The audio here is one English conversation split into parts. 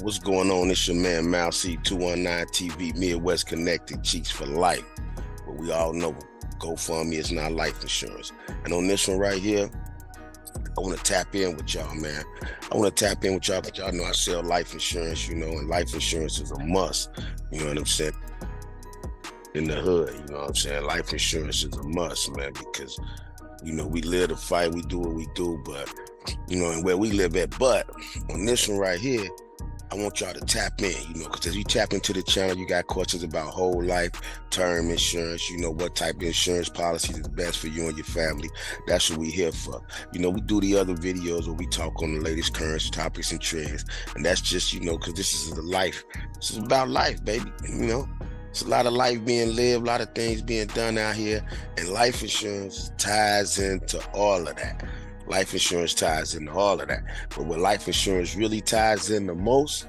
What's going on? It's your man Mal C 219 TV, Midwest Connected, Cheeks for Life. But we all know GoFundMe is not life insurance. And on this one right here, I want to tap in with y'all, man. I want to tap in with y'all, but y'all know I sell life insurance, and life insurance is a must. You know what I'm saying? In the hood, you know what I'm saying? Life insurance is a must, man, because, we live the fight, we do what we do, but, and where we live at. But on this one right here, I want y'all to tap in, because as you tap into the channel, you got questions about whole life, term insurance, what type of insurance policy is best for you and your family. That's what we here for. We do the other videos where we talk on the latest current topics and trends. And that's just, because this is the life. This is about life, baby. It's a lot of life being lived, a lot of things being done out here. And life insurance ties into all of that. Life insurance ties into all of that. But what life insurance really ties in the most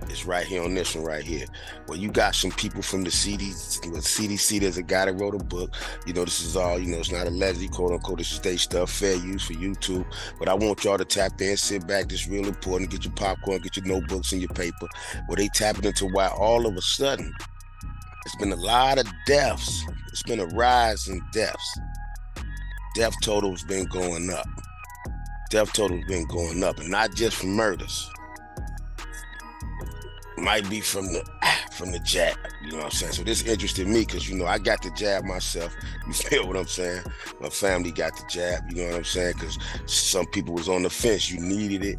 is right here on this one right here. Well, you got some people from the CDC. There's a guy that wrote a book. This is all, it's not allegedly, quote unquote, this is state stuff, fair use for YouTube. But I want y'all to tap in, sit back. This is real important. Get your popcorn, get your notebooks and your paper. Where they tapping into why all of a sudden, there's been a lot of deaths. It's been a rise in deaths. Death total's been going up. Death total's been going up, and not just from murders. Might be from the jab, you know what I'm saying? So this interested me because, I got the jab myself. You feel what I'm saying? My family got the jab, you know what I'm saying? Because some people was on the fence. You needed it.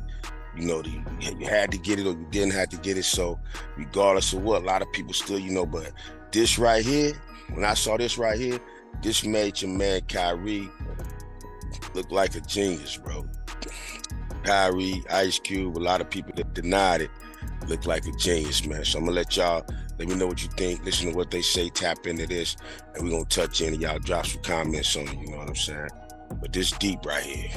You had to get it or you didn't have to get it. So regardless of what, a lot of people still, but this right here, when I saw this right here, this made your man Kyrie look like a genius, bro. Kyrie, Ice Cube, a lot of people that denied it look like a genius, man. So I'm gonna let me know what you think. Listen to what they say, tap into this, and we're gonna touch in and y'all drop some comments on it, you know what I'm saying? But this deep right here.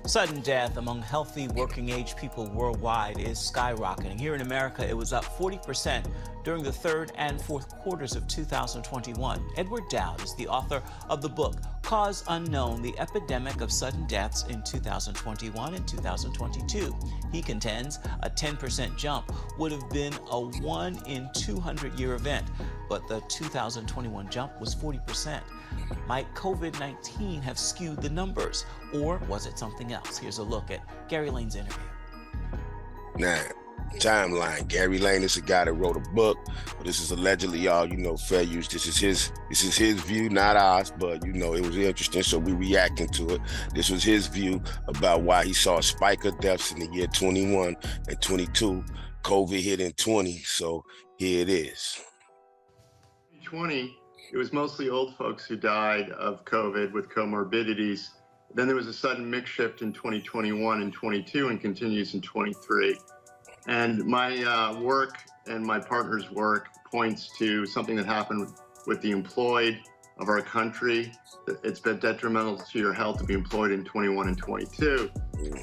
Sudden death among healthy working age people worldwide is skyrocketing. Here in America, it was up 40% during the third and fourth quarters of 2021. Edward Dowd is the author of the book, Cause Unknown, The Epidemic of Sudden Deaths in 2021 and 2022. He contends a 10% jump would have been a 1 in 200 year event, but the 2021 jump was 40%. Might COVID-19 have skewed the numbers, or was it something else? Here's a look at Gary Lane's interview. Now, timeline. Gary Lane is a guy that wrote a book. This is allegedly, y'all, fair use. This is his view, not ours, but it was interesting, so we reacting to it. This was his view about why he saw a spike of deaths in the year 21 and 22. COVID hit in 20, so here it is. 20, it was mostly old folks who died of COVID with comorbidities. Then there was a sudden mix shift in 2021 and 22 and continues in 23. And my work and my partner's work points to something that happened with the employed of our country. It's been detrimental to your health to be employed in 21 and 22.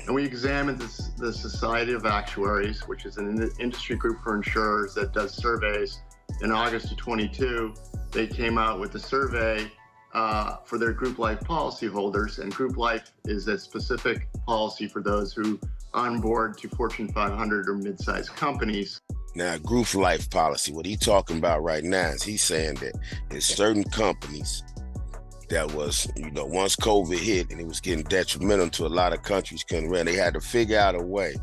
And we examined the Society of Actuaries, which is an industry group for insurers that does surveys. In August of 22, they came out with a survey for their group life policyholders, and group life is a specific policy for those who onboard to Fortune 500 or mid-sized companies. Now, group life policy, what he's talking about right now is he's saying that there's certain companies that was, once COVID hit and it was getting detrimental to a lot of countries couldn't run, they had to figure out a way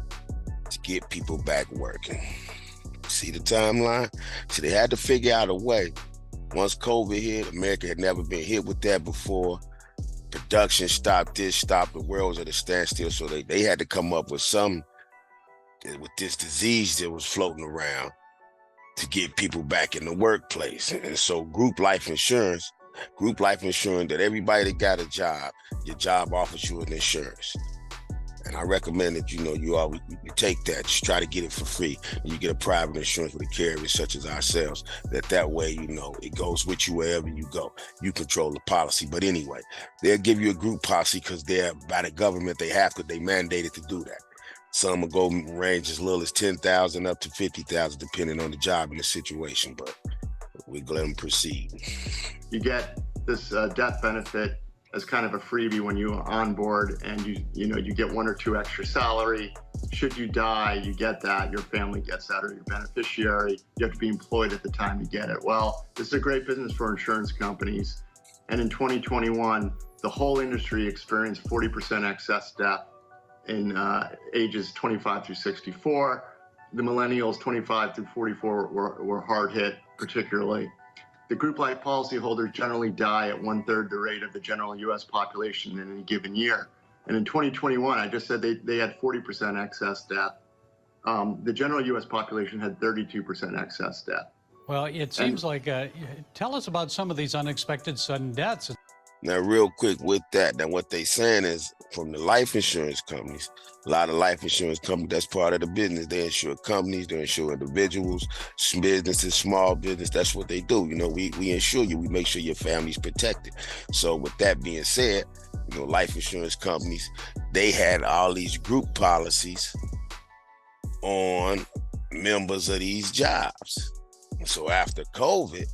to get people back working. See the timeline? So they had to figure out a way. Once COVID hit, America had never been hit with that before. Production stopped, the world was at a standstill. So they had to come up with something with this disease that was floating around to get people back in the workplace. And so group life insurance that everybody that got a job, your job offers you an insurance. And I recommend that, you take that, just try to get it for free. And you get a private insurance with a carrier such as ourselves, that way, it goes with you wherever you go. You control the policy. But anyway, they'll give you a group policy because they're by the government, they mandated to do that. Some will go range as little as 10,000 up to 50,000, depending on the job and the situation, but we'll let them proceed. You get this death benefit as kind of a freebie when you onboard, and you get 1 or 2 extra salary should you die, you get that, your family gets that, or your beneficiary, you have to be employed at the time you get it. Well, this is a great business for insurance companies. And in 2021, the whole industry experienced 40% excess death in ages 25 through 64. The millennials 25 through 44 were hard hit, particularly. The group life policyholders generally die at 1/3 the rate of the general U.S. population in any given year. And in 2021, I just said they had 40% excess death. The general U.S. population had 32% excess death. Well, it seems like, tell us about some of these unexpected sudden deaths. Now, real quick with that, now what they saying is from the life insurance companies, a lot of life insurance companies, that's part of the business. They insure companies, they insure individuals, businesses, small business. That's what they do. You know, we insure you. We make sure your family's protected. So with that being said, you know, life insurance companies, they had all these group policies on members of these jobs. So after COVID,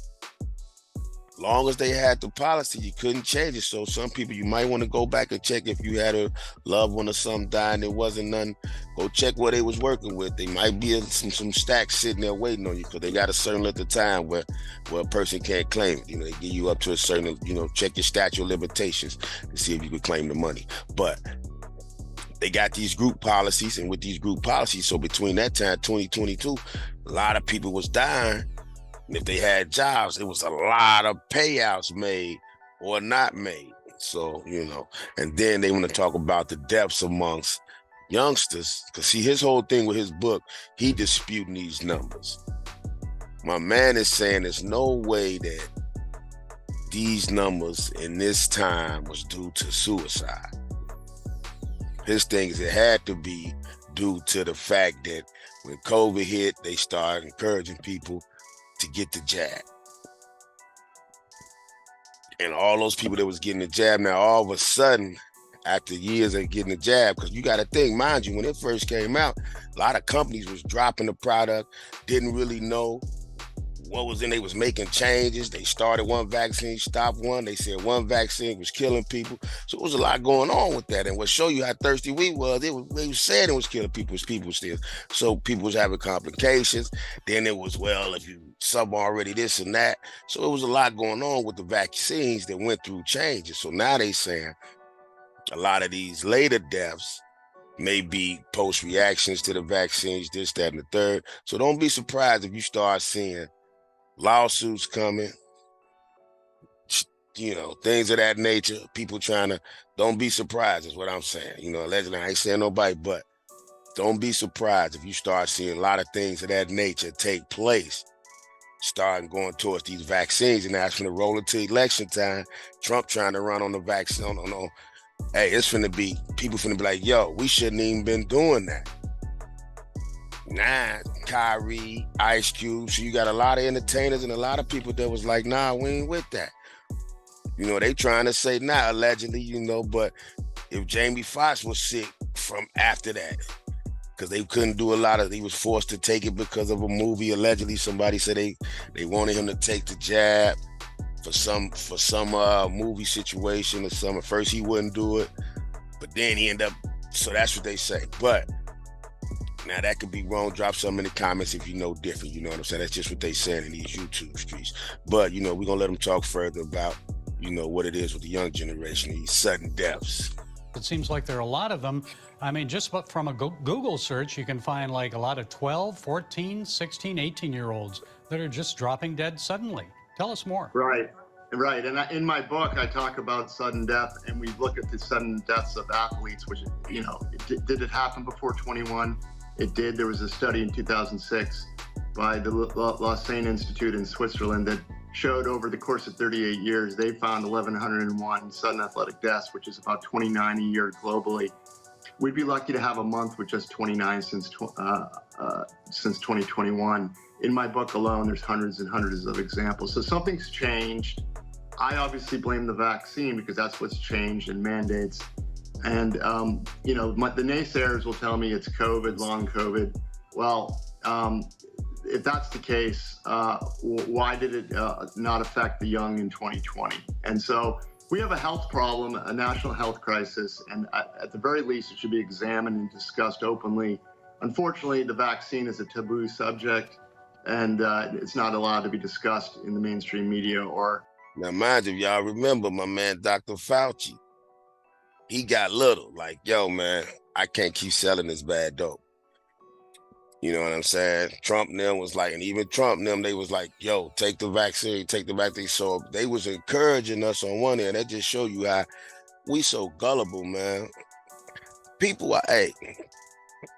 long as they had the policy, you couldn't change it. So some people, you might want to go back and check if you had a loved one or something dying, there wasn't none, go check what they was working with. They might be in some stacks sitting there waiting on you because they got a certain length of time where a person can't claim it. You know, they give you up to a certain, you know, check your statute of limitations to see if you could claim the money. But they got these group policies, and with these group policies, so between that time, 2022, a lot of people was dying. And if they had jobs, it was a lot of payouts made or not made. So, you know, and then they want to talk about the deaths amongst youngsters, because see, his whole thing with his book, he disputing these numbers. My man is saying there's no way that these numbers in this time was due to suicide. His thing is it had to be due to the fact that when COVID hit, they started encouraging people to get the jab. And all those people that was getting the jab, now all of a sudden, after years of getting the jab, because you got to think, mind you, when it first came out, a lot of companies was dropping the product, didn't really know what was in, they was making changes. They started one vaccine, stopped one. They said one vaccine was killing people. So it was a lot going on with that. And what showed you how thirsty we was, they was saying it was killing people still. So people was having complications. Then it was, well, if you some already this and that. So it was a lot going on with the vaccines that went through changes. So now they saying a lot of these later deaths may be post reactions to the vaccines, this, that, and the third. So don't be surprised if you start seeing lawsuits coming, you know, things of that nature. People trying to, don't be surprised is what I'm saying. You know, allegedly, I ain't saying nobody, but don't be surprised if you start seeing a lot of things of that nature take place, starting going towards these vaccines. And that's going to roll into election time. Trump trying to run on the vaccine. Hey, it's finna be, people finna be like, yo, we shouldn't even been doing that. Nah, Kyrie, Ice Cube. So you got a lot of entertainers and a lot of people that was like, nah, we ain't with that. You know, they trying to say, nah, allegedly, you know, but if Jamie Foxx was sick from after that, because they couldn't do a lot of, he was forced to take it because of a movie. Allegedly, somebody said they wanted him to take the jab for some movie situation or something. At first he wouldn't do it, but then he ended up, so that's what they say. But now that could be wrong. Drop some in the comments if you know different. You know what I'm saying? That's just what they saying in these YouTube streets. But, you know, we're going to let them talk further about, you know, what it is with the young generation, these sudden deaths. It seems like there are a lot of them. I mean, just from a Google search, you can find like a lot of 12, 14, 16, 18-year-olds that are just dropping dead suddenly. Tell us more. Right. And in my book, I talk about sudden death, and we look at the sudden deaths of athletes, which, you know, did it happen before 21? It did. There was a study in 2006 by the Lausanne Institute in Switzerland that showed over the course of 38 years, they found 1,101 sudden athletic deaths, which is about 29 a year globally. We'd be lucky to have a month with just 29 since 2021. In my book alone, there's hundreds and hundreds of examples. So something's changed. I obviously blame the vaccine because that's what's changed in mandates. And, you know, the naysayers will tell me it's COVID, long COVID. Well, if that's the case, why did it not affect the young in 2020? And so We have a health problem, a national health crisis, and at the very least, it should be examined and discussed openly. Unfortunately, the vaccine is a taboo subject, and it's not allowed to be discussed in the mainstream media or. Now, mind you, y'all remember my man, Dr. Fauci. He got little, like, yo, man, I can't keep selling this bad dope. You know what I'm saying? Trump and them was like, and even Trump and them, they was like, yo, take the vaccine, take the vaccine. So they was encouraging us on one end. That just show you how we so gullible, man. People are, hey,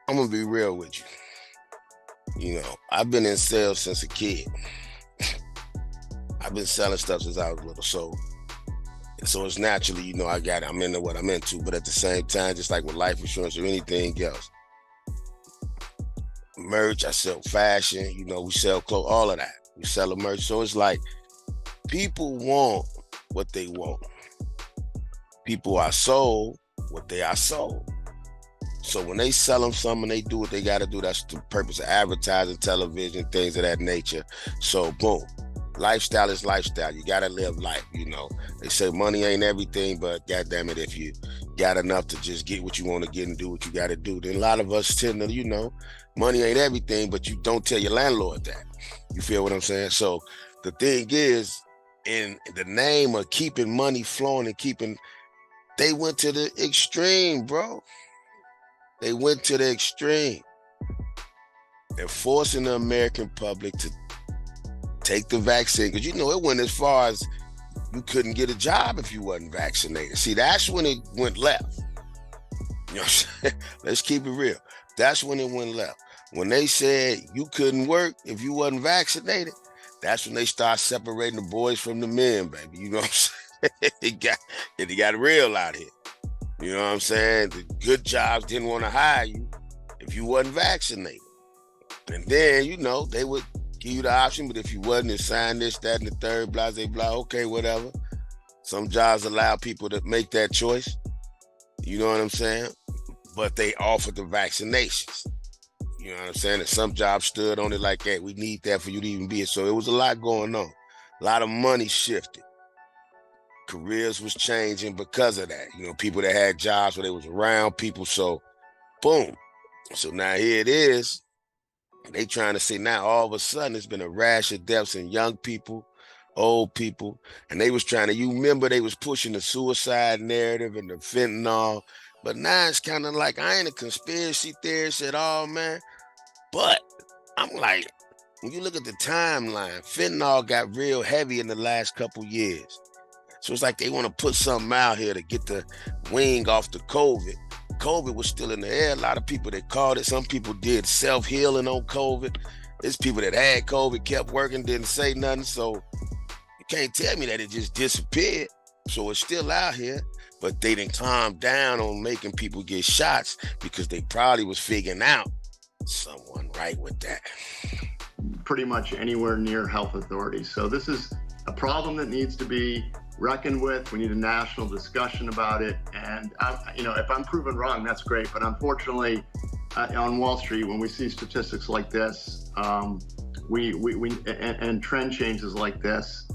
I'm gonna be real with you. You know, I've been in sales since a kid. I've been selling stuff since I was little. So it's naturally, you know, I'm into what I'm into. But at the same time, just like with life insurance or anything else, merch, I sell fashion, you know, we sell clothes, all of that. We sell a merch. So it's like people want what they want. People are sold what they are sold. So when they sell them something, they do what they got to do. That's the purpose of advertising, television, things of that nature. So boom, lifestyle is lifestyle. You got to live life, you know. They say money ain't everything, but goddamn it, if you got enough to just get what you want to get and do what you got to do, then a lot of us tend to, you know, money ain't everything, but you don't tell your landlord that. You feel what I'm saying? So the thing is, in the name of keeping money flowing and they went to the extreme, bro. They went to the extreme. They're forcing the American public to take the vaccine. Because, you know, it went as far as you couldn't get a job if you wasn't vaccinated. See, that's when it went left. You know what I'm saying? Let's keep it real. That's when it went left. When they said you couldn't work if you wasn't vaccinated, that's when they start separating the boys from the men, baby. You know what I'm saying? It got real out here. You know what I'm saying? The good jobs didn't want to hire you if you wasn't vaccinated. And then, you know, they would give you the option, but if you wasn't, and sign this, that, and the third, blah, blah, blah, okay, whatever. Some jobs allow people to make that choice. You know what I'm saying? But they offered the vaccinations. You know what I'm saying? And some jobs stood on it like, hey, we need that for you to even be here. So it was a lot going on. A lot of money shifted. Careers was changing because of that. You know, people that had jobs where they was around people. So, boom. So now here it is. They trying to say now all of a sudden it's been a rash of deaths in young people, old people. And they was trying to, you remember they was pushing the suicide narrative and the fentanyl. But now it's kind of like, I ain't a conspiracy theorist at all, man. But I'm like, when you look at the timeline, fentanyl got real heavy in the last couple years. So it's like they want to put something out here to get the wing off the COVID. COVID was still in the air. A lot of people that caught it. Some people did self-healing on COVID. There's people that had COVID, kept working, didn't say nothing. So you can't tell me that it just disappeared. So it's still out here. But they didn't calm down on making people get shots because they probably was figuring out someone right with that. Pretty much anywhere near health authorities. So this is a problem that needs to be reckoned with. We need a national discussion about it. And, you know, if I'm proven wrong, that's great. But unfortunately, on Wall Street, when we see statistics like this, and trend changes like this,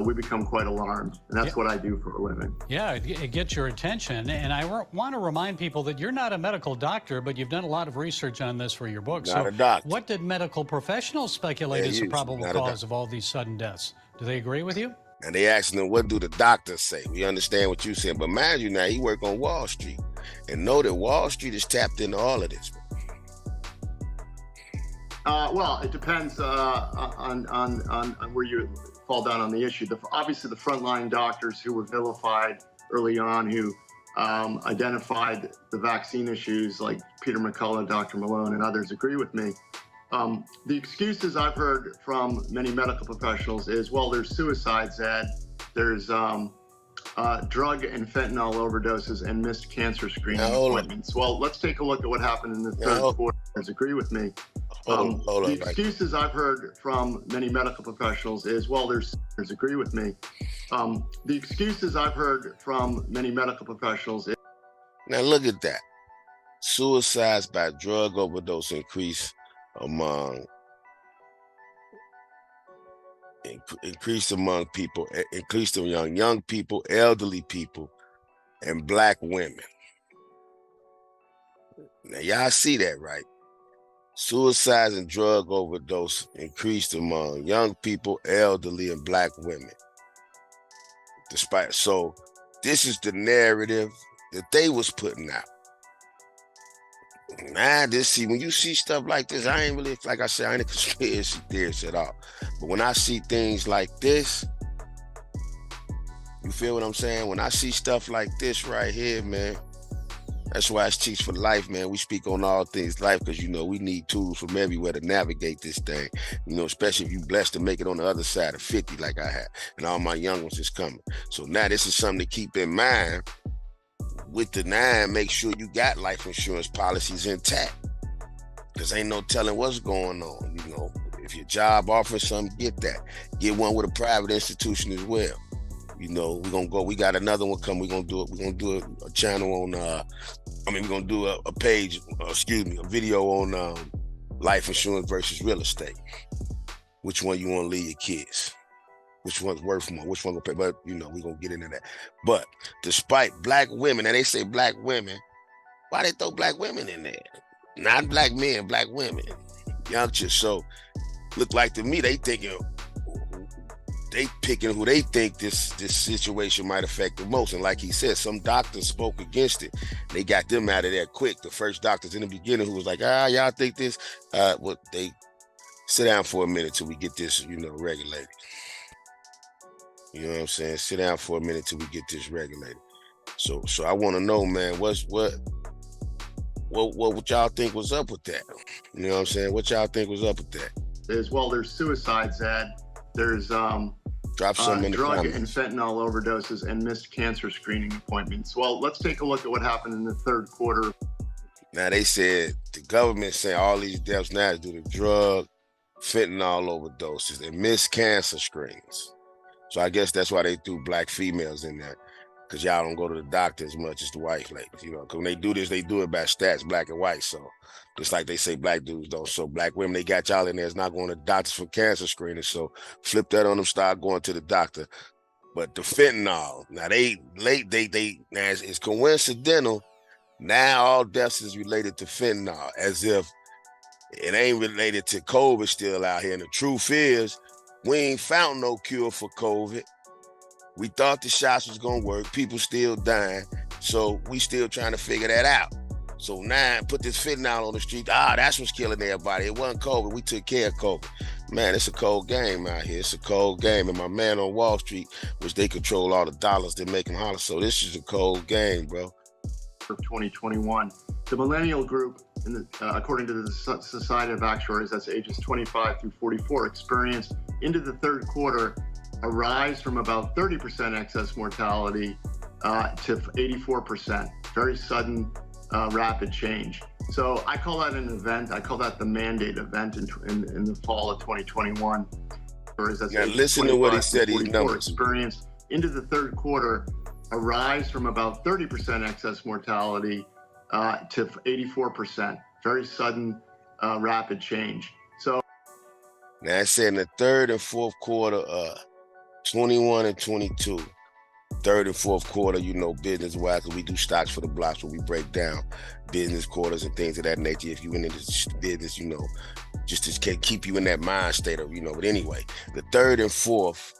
we become quite alarmed. And that's what I do for a living. Yeah, it gets your attention. And I want to remind people that you're not a medical doctor, but you've done a lot of research on this for your book. Not a doctor. What did medical professionals speculate is the probable cause of all these sudden deaths? Do they agree with you? And they asking them, what do the doctors say? We understand what you're saying. But mind you now, he work on Wall Street. And know that Wall Street is tapped into all of this. Well, it depends on where you fall down on the issue. Obviously, the frontline doctors who were vilified early on, who identified the vaccine issues, like Peter McCullough, Dr. Malone, and others, agree with me. The excuses I've heard from many medical professionals is, well, there's suicides, Ed. There's drug and fentanyl overdoses and missed cancer screening appointments. Well, let's take a look at what happened in the third quarter. Agree with me. The excuses I've heard from many medical professionals is, well, there's agree with me. The excuses I've heard from many medical professionals is. Now look at that. Suicides by drug overdose increased among increased among people, increased among young people, elderly people, and black women. Now, y'all see that, right? Suicides and drug overdose increased among young people, elderly, and black women. So this is the narrative that they was putting out. Nah, when you see stuff like this, I ain't really, like I said, I ain't a conspiracy theorist at all. But when I see things like this, you feel what I'm saying? When I see stuff like this right here, man, that's why it's Teach for Life, man. We speak on all things life because, we need tools from everywhere to navigate this thing. Especially if you're blessed to make it on the other side of 50 like I have. And all my young ones is coming. So now this is something to keep in mind. With the 9, make sure you got life insurance policies intact. Because ain't no telling what's going on. If your job offers something, get that. Get one with a private institution as well. We got another one coming. We're gonna do a channel on we're gonna do a page, a video on life insurance versus real estate. Which one you want to leave your kids? Which one's worth more? Which one gonna pay? But we're gonna get into that. But despite black women, and they say black women, why they throw black women in there? Not black men, black women. Youngsters. So look like to me, they picking who they think this situation might affect the most. And like he said, some doctors spoke against it. They got them out of there quick. The first doctors in the beginning who was like, y'all think this? Well, they sit down for a minute till we get this, regulated. You know what I'm saying? Sit down for a minute till we get this regulated. So I want to know, man, what y'all think was up with that? You know what I'm saying? What y'all think was up with that? There's suicides, Ed. There's Drop some in the drug comments. and fentanyl overdoses and missed cancer screening appointments. Well, let's take a look at what happened in the third quarter. Now they said the government saying all these deaths now is due to drug, fentanyl overdoses and missed cancer screens. So I guess that's why they threw black females in there, because y'all don't go to the doctor as much as the white ladies. Because when they do this, they do it by stats, black and white. So just like they say black dudes don't. So black women, they got y'all in there. It's not going to doctors for cancer screening. So flip that on them, start going to the doctor. But the fentanyl, now it's coincidental. Now all deaths is related to fentanyl, as if it ain't related to COVID still out here. And the truth is, we ain't found no cure for COVID. We thought the shots was gonna work. People still dying. So we still trying to figure that out. So now put this fentanyl on the street. That's what's killing everybody. It wasn't COVID. We took care of COVID. Man, it's a cold game out here. It's a cold game. And my man on Wall Street, which they control all the dollars that make them holler. So this is a cold game, bro. Of 2021. The millennial group, according to the Society of Actuaries, that's ages 25 through 44, experienced into the third quarter a rise from about 30% excess mortality to 84%. Very sudden, rapid change. So I call that an event. I call that the mandate event in the fall of 2021. Now listen to what he said. These numbers experienced into the third quarter a rise from about 30% excess mortality to 84%. Very sudden, rapid change. So now I said in the third and fourth quarter, 21 and 22. Third and fourth quarter, business-wise, because we do stocks for the blocks where we break down business quarters and things of that nature. If you're in this business, just to keep you in that mind state of, But anyway, the third and fourth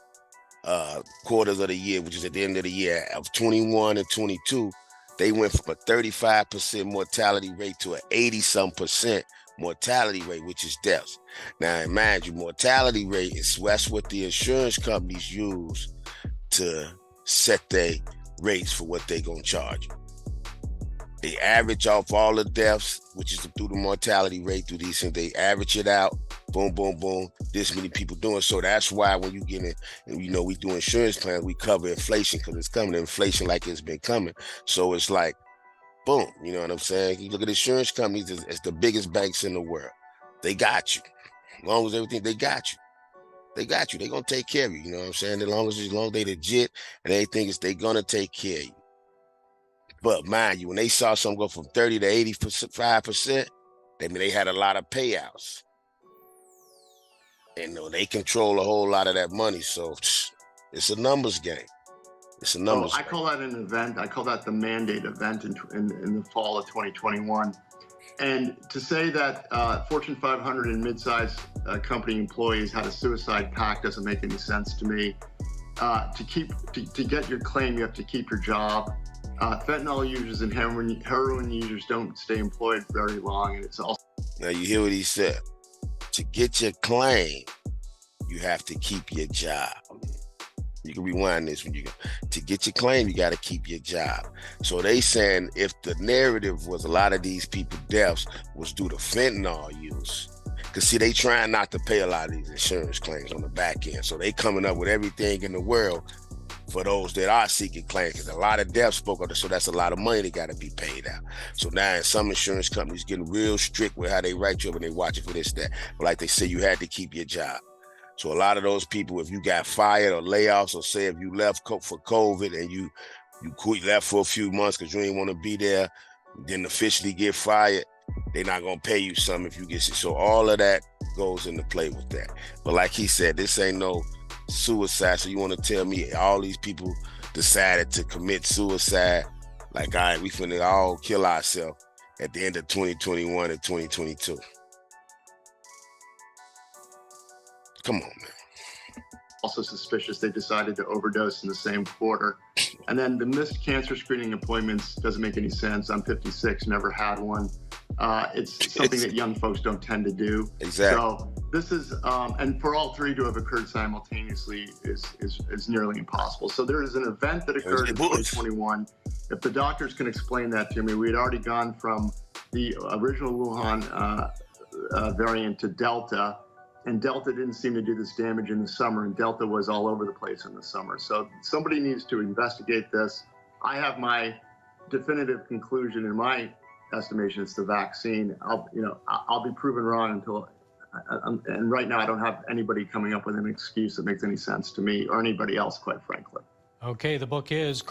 quarters of the year, which is at the end of the year, of 21 and 22, they went from a 35% mortality rate to an 80-some% mortality rate, which is deaths. Now, mind you, mortality rate that's what the insurance companies use to set their rates for what they gonna charge you. They average off all the deaths, which is through the mortality rate, through these things. They average it out. Boom, boom, boom. This many people doing. So that's why when you get in, and we do insurance plans, we cover inflation because it's coming. Inflation like it's been coming. So it's like, boom. You know what I'm saying? You look at insurance companies as the biggest banks in the world. They got you. As long as everything, they got you. They got you. They're going to take care of you. You know what I'm saying? As long as they legit and everything is, they're going to take care of you. But mind you, when they saw something go from 30 to 85%, they had a lot of payouts. And they control a whole lot of that money. So it's a numbers game. It's a numbers I game. call that an event. I call that the mandate event in the fall of 2021. And to say that Fortune 500 and mid-sized company employees had a suicide pact doesn't make any sense to me. To get your claim, you have to keep your job. Fentanyl users and heroin users don't stay employed very long, and it's also. Now you hear what he said. To get your claim, you have to keep your job. You can rewind this when you go. To get your claim, you got to keep your job. So they saying if the narrative was a lot of these people deaths was due to fentanyl use, because see, they trying not to pay a lot of these insurance claims on the back end. So they coming up with everything in the world for those that are seeking claims, because a lot of deaths spoke of it, so that's a lot of money that got to be paid out. So now some insurance companies getting real strict with how they write you up and they watch it for this, that. But like they say, you had to keep your job. So a lot of those people, if you got fired or layoffs, or say if you left for COVID and you left for a few months because you didn't want to be there, didn't officially get fired, they're not going to pay you something if you get sick. So all of that goes into play with that. But like he said, this ain't no suicide. So you want to tell me all these people decided to commit suicide? Like, all right, we finna all kill ourselves at the end of 2021 and 2022. Come on, man. Also suspicious they decided to overdose in the same quarter. And then the missed cancer screening appointments doesn't make any sense. I'm 56, never had one. It's something that young folks don't tend to do. Exactly. So this is, and for all three to have occurred simultaneously is nearly impossible. So there is an event that occurred in 2021. If the doctors can explain that to me, we had already gone from the original Wuhan variant to Delta. And Delta didn't seem to do this damage in the summer, and Delta was all over the place in the summer. So somebody needs to investigate this. I have my definitive conclusion. In my estimation, it's the vaccine. I'll be proven wrong until, and right now I don't have anybody coming up with an excuse that makes any sense to me or anybody else, quite frankly. Okay, the book is.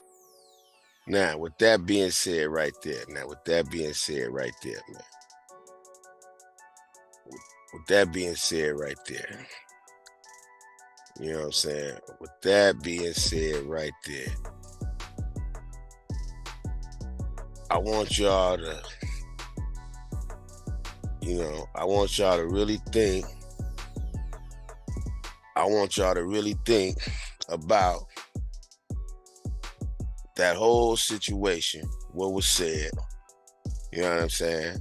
Now, with that being said right there, man. With that being said right there, you know what I'm saying? With that being said right there, I want y'all to, really think. I want y'all to really think about that whole situation, what was said. You know what I'm saying?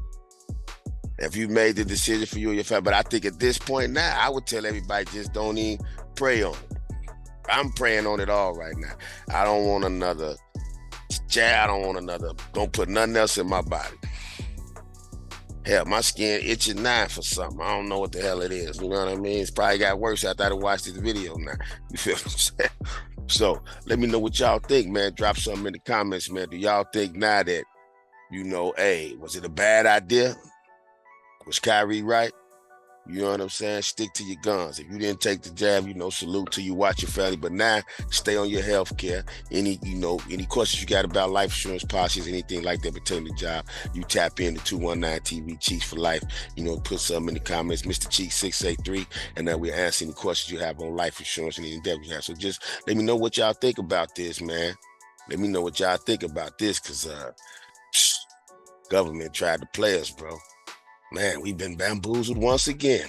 If you made the decision for you and your family, but I think at this point now, I would tell everybody just don't even pray on it. I'm praying on it all right now. I don't want another jab. Don't put nothing else in my body. Hell, my skin itching now for something. I don't know what the hell it is. You know what I mean? It's probably got worse after I watched this video now. You feel what I'm saying? So let me know what y'all think, man. Drop something in the comments, man. Do y'all think now that, hey, was it a bad idea? Was Kyrie right? You know what I'm saying? Stick to your guns. If you didn't take the jab, salute to you, watch your family. But now, stay on your health care. Any questions you got about life insurance policies, anything like that pertaining to job, you tap into 219 TV Cheeks for Life. Put something in the comments, Mr. Cheeks 683, and then we'll answer any questions you have on life insurance and any endeavors you have. So just let me know what y'all think about this, man. Let me know what y'all think about this, because government tried to play us, bro. Man, we've been bamboozled once again.